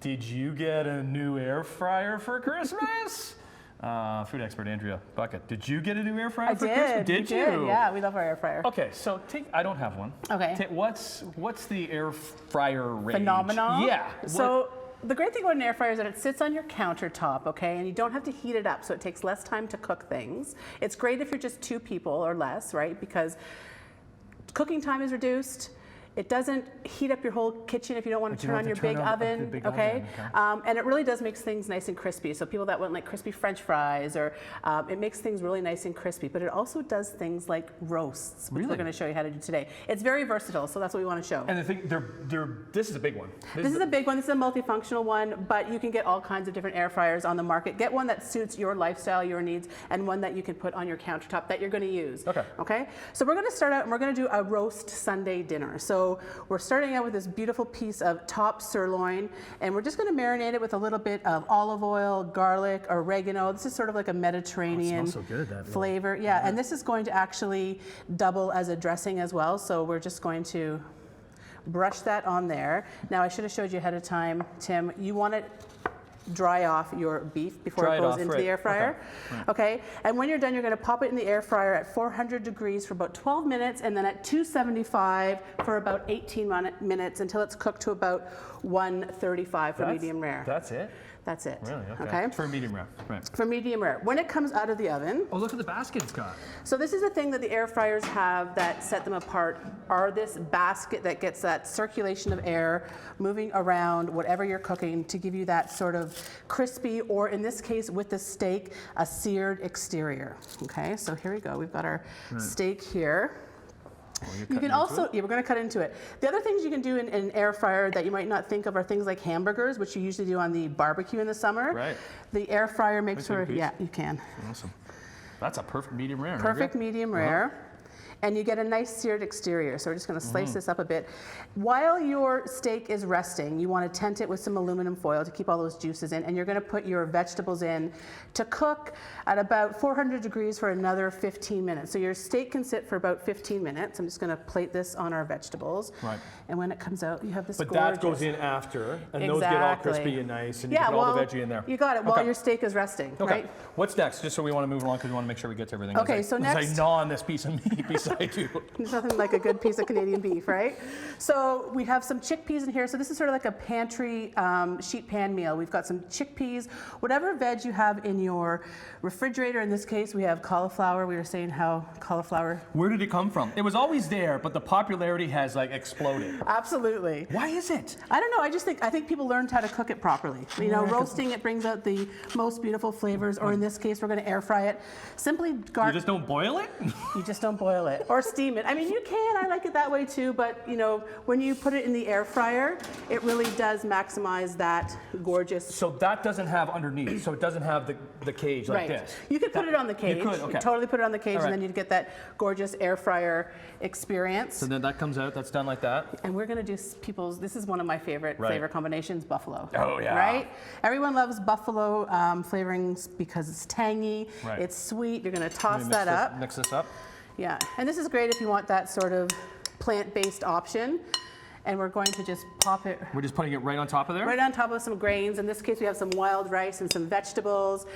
Did you get a new air fryer for Christmas? Food expert Andrea Buckett. Did you get a new air fryer for Christmas? Did you? Yeah, we love our air fryer. Okay, so I don't have one. Okay. What's the air fryer range? Phenomenal. Yeah. So the great thing about an air fryer is that it sits on your countertop, okay, and you don't have to heat it up, so it takes less time to cook things. It's great if you're just 2 people or less, right? Because cooking time is reduced. It doesn't heat up your whole kitchen if you don't want to turn on your big oven, okay? And it really does make things nice and crispy. So people that want like crispy French fries, or it makes things really nice and crispy. But it also does things like roasts, which we're going to show you how to do today. It's very versatile, so that's what we want to show. And the thing, this is a big one. This is a big one. This is a multifunctional one, but you can get all kinds of different air fryers on the market. Get one that suits your lifestyle, your needs, and one that you can put on your countertop that you're going to use. Okay. Okay. So we're going to start out and we're going to do a roast Sunday dinner. So we're starting out with this beautiful piece of top sirloin, and we're just going to marinate it with a little bit of olive oil, garlic, oregano. This is sort of like a Mediterranean flavor. Yeah, and this is going to actually double as a dressing as well. So we're just going to brush that on there. Now I should have showed you ahead of time, Tim. You want it dry off your beef before it goes into the air fryer. Okay, and when you're done, you're going to pop it in the air fryer at 400 degrees for about 12 minutes, and then at 275 for about 18 minutes until it's cooked to about 135 for medium rare. That's it? That's it. Really? Okay. For medium rare. Right. For medium rare. When it comes out of the oven. Oh, look at the basket it's got. So this is the thing that the air fryers have that set them apart, are this basket that gets that circulation of air moving around whatever you're cooking to give you that sort of crispy, or in this case with the steak, a seared exterior. Okay, so here we go. We've got our steak here. You can also, we're going to cut into it. The other things you can do in an air fryer that you might not think of are things like hamburgers, which you usually do on the barbecue in the summer. Right. The air fryer makes sure, yeah, you can. Awesome. That's a perfect medium rare. Perfect medium rare. And you get a nice seared exterior. So we're just going to slice this up a bit. While your steak is resting, you want to tent it with some aluminum foil to keep all those juices in, and you're going to put your vegetables in to cook at about 400 degrees for another 15 minutes. So your steak can sit for about 15 minutes. I'm just going to plate this on our vegetables. Right. And when it comes out, you have this gorgeous... But that goes in after, and those get all crispy and nice, and you get all the veggie in there. You got it, while your steak is resting, right? What's next? Just so we want to move along, because we want to make sure we get to everything. Okay, so next... As I gnaw on this piece of meat beside you. There's nothing like a good piece of Canadian beef, right? So we have some chickpeas in here. So this is sort of like a pantry sheet pan meal. We've got some chickpeas, whatever veg you have in your refrigerator. In this case, we have cauliflower. We were saying how cauliflower... Where did it come from? It was always there, but the popularity has like exploded. Absolutely. Why is it? I don't know. I think people learned how to cook it properly. You know, roasting it brings out the most beautiful flavors, or in this case, we're going to air fry it. Simply You just don't boil it? You just don't boil it. Or steam it. I mean, you can. I like it that way too, but you know, when you put it in the air fryer, it really does maximize that gorgeous... So that doesn't have underneath, so it doesn't have the cage like this. You could put it on the cage. You could, okay. Totally put it on the cage, and then you'd get that gorgeous air fryer experience. So then that comes out, that's done like that. And we're going to do this is one of my favorite flavor combinations, buffalo. Oh yeah. Right? Everyone loves buffalo flavorings because it's tangy, it's sweet. You're going to toss that up. Mix this up. Yeah, and this is great if you want that sort of plant-based option. And we're going to just pop it. We're just putting it right on top of there? Right on top of some grains. In this case, we have some wild rice and some vegetables.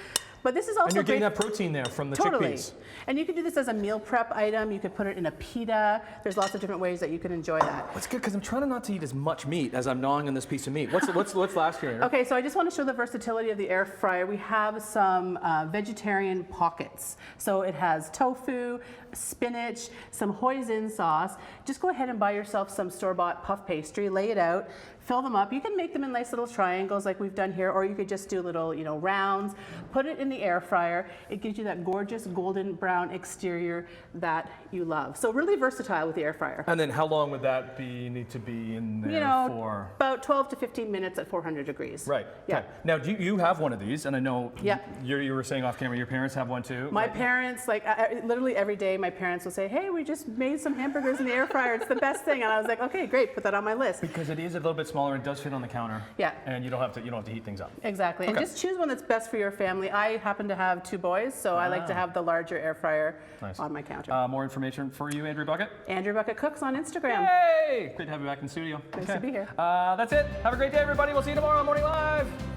But this is also And you're getting that protein there from the chickpeas. And you could do this as a meal prep item. You could put it in a pita. There's lots of different ways that you can enjoy that. That's good, because I'm trying not to eat as much meat as I'm gnawing on this piece of meat. What's last here? Okay, so I just want to show the versatility of the air fryer. We have some vegetarian pockets. So it has tofu, spinach, some hoisin sauce. Just go ahead and buy yourself some store-bought puff pastry, lay it out, fill them up. You can make them in nice little triangles like we've done here, or you could just do little, rounds. Put it in the air fryer. It gives you that gorgeous golden brown exterior that you love. So really versatile with the air fryer. And then how long would that need to be in there for? About 12 to 15 minutes at 400 degrees. Right. Yeah. Okay. Now, do you have one of these? And I know you were saying off camera, your parents have one too? My parents, literally every day, my parents will say, hey, we just made some hamburgers in the air fryer. It's the best thing. And I was like, okay, great, put that on my list. Because it is a little bit smaller. It does fit on the counter. Yeah. And you don't have to heat things up. Exactly. Okay. And just choose one that's best for your family. I happen to have 2 boys, so I like to have the larger air fryer on my counter. More information for you, Andrea Buckett. Andrea Buckett Cooks on Instagram. Hey! Great to have you back in the studio. Nice to be here. That's it. Have a great day, everybody. We'll see you tomorrow on Morning Live.